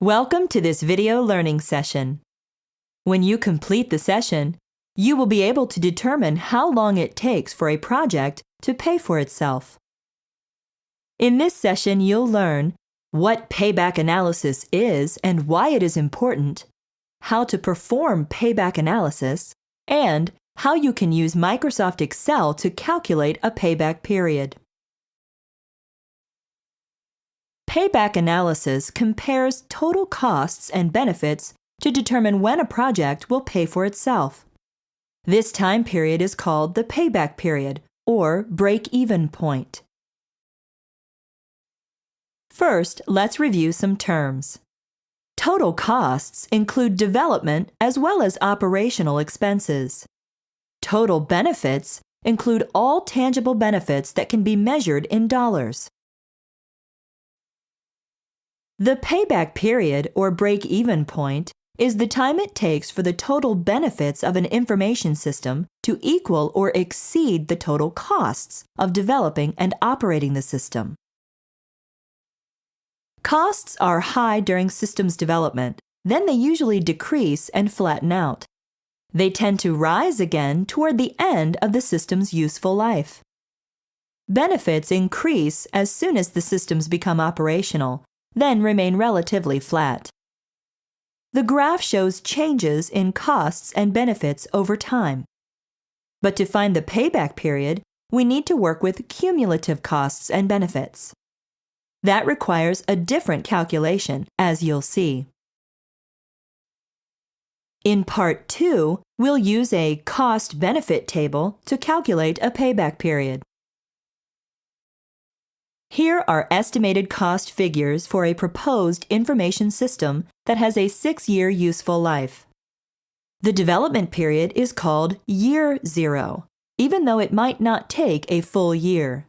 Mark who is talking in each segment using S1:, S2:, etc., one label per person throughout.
S1: Welcome to this video learning session. When you complete the session, you will be able to determine how long it takes for a project to pay for itself. In this session, you'll learn what payback analysis is and why it is important, how to perform payback analysis, and how you can use Microsoft Excel to calculate a payback period. Payback analysis compares total costs and benefits to determine when a project will pay for itself. This time period is called the payback period, or break-even point. First, let's review some terms. Total costs include development as well as operational expenses. Total benefits include all tangible benefits that can be measured in dollars. The payback period, or break-even point, is the time it takes for the total benefits of an information system to equal or exceed the total costs of developing and operating the system. Costs are high during systems development, then they usually decrease and flatten out. They tend to rise again toward the end of the system's useful life. Benefits increase as soon as the systems become operational, then remain relatively flat. The graph shows changes in costs and benefits over time. But to find the payback period, we need to work with cumulative costs and benefits. That requires a different calculation, as you'll see. In Part 2, we'll use a cost-benefit table to calculate a payback period. Here are estimated cost figures for a proposed information system that has a 6-year useful life. The development period is called year 0, even though it might not take a full year.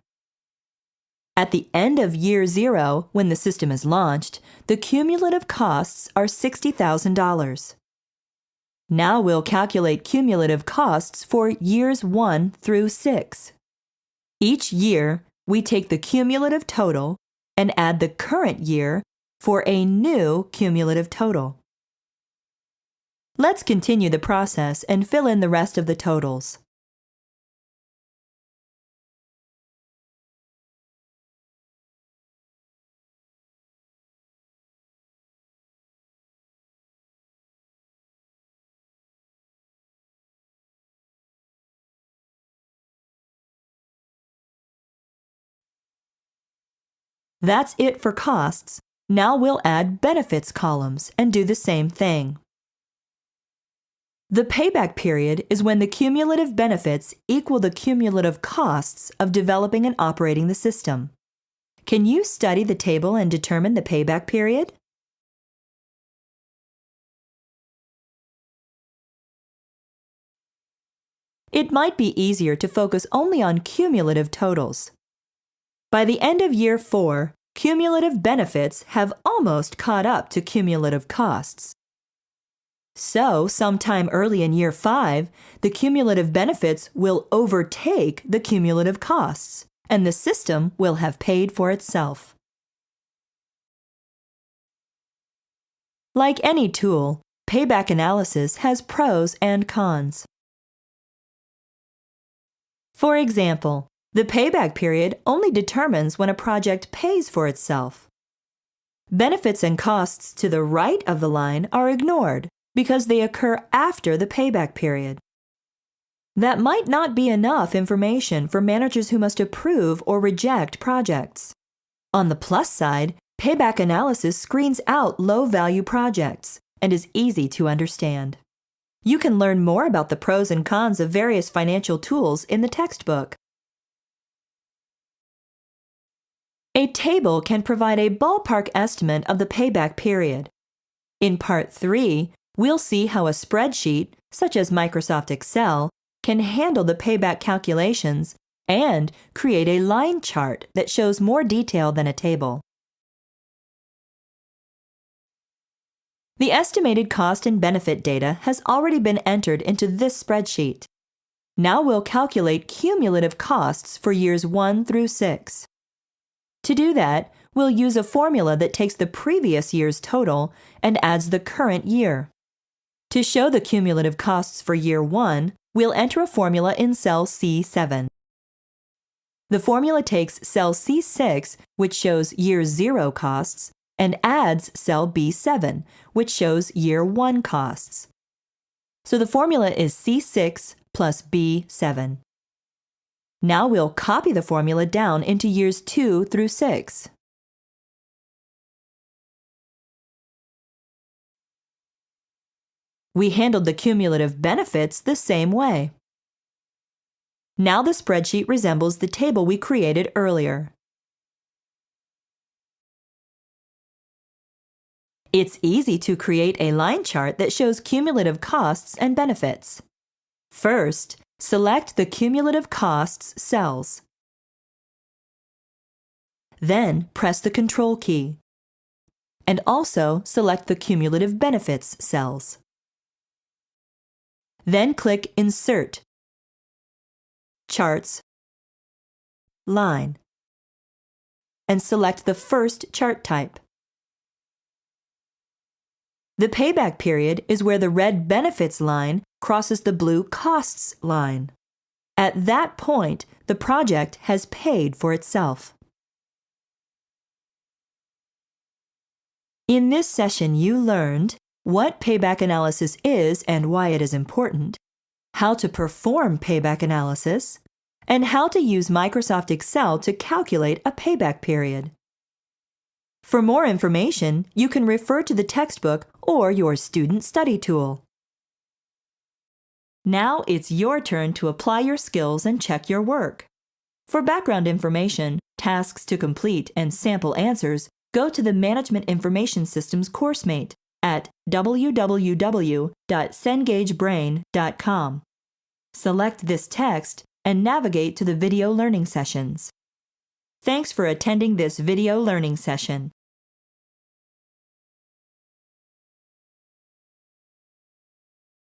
S1: At the end of year 0, when the system is launched, the cumulative costs are $60,000. Now we'll calculate cumulative costs for years 1 through 6. Each year, we take the cumulative total and add the current year for a new cumulative total. Let's continue the process and fill in the rest of the totals. That's it for costs. Now we'll add benefits columns and do the same thing. The payback period is when the cumulative benefits equal the cumulative costs of developing and operating the system. Can you study the table and determine the payback period? It might be easier to focus only on cumulative totals. By the end of year 4, cumulative benefits have almost caught up to cumulative costs. So, sometime early in year 5, the cumulative benefits will overtake the cumulative costs, and the system will have paid for itself. Like any tool, payback analysis has pros and cons. For example, the payback period only determines when a project pays for itself. Benefits and costs to the right of the line are ignored because they occur after the payback period. That might not be enough information for managers who must approve or reject projects. On the plus side, payback analysis screens out low-value projects and is easy to understand. You can learn more about the pros and cons of various financial tools in the textbook. A table can provide a ballpark estimate of the payback period. In Part 3, we'll see how a spreadsheet, such as Microsoft Excel, can handle the payback calculations and create a line chart that shows more detail than a table. The estimated cost and benefit data has already been entered into this spreadsheet. Now we'll calculate cumulative costs for years 1 through 6. To do that, we'll use a formula that takes the previous year's total and adds the current year. To show the cumulative costs for year 1, we'll enter a formula in cell C7. The formula takes cell C6, which shows year 0 costs, and adds cell B7, which shows year 1 costs. So the formula is C6 plus B7. Now we'll copy the formula down into years 2 through 6. We handled the cumulative benefits the same way. Now the spreadsheet resembles the table we created earlier. It's easy to create a line chart that shows cumulative costs and benefits. First, select the cumulative costs cells. Then press the Control key. And also select the cumulative benefits cells. Then click Insert, Charts, Line, and select the first chart type. The payback period is where the red benefits line crosses the blue costs line. At that point, the project has paid for itself. In this session, you learned what payback analysis is and why it is important, how to perform payback analysis, and how to use Microsoft Excel to calculate a payback period. For more information, you can refer to the textbook or your student study tool. Now it's your turn to apply your skills and check your work. For background information, tasks to complete, and sample answers, go to the Management Information Systems CourseMate at www.cengagebrain.com. Select this text and navigate to the video learning sessions. Thanks for attending this video learning session.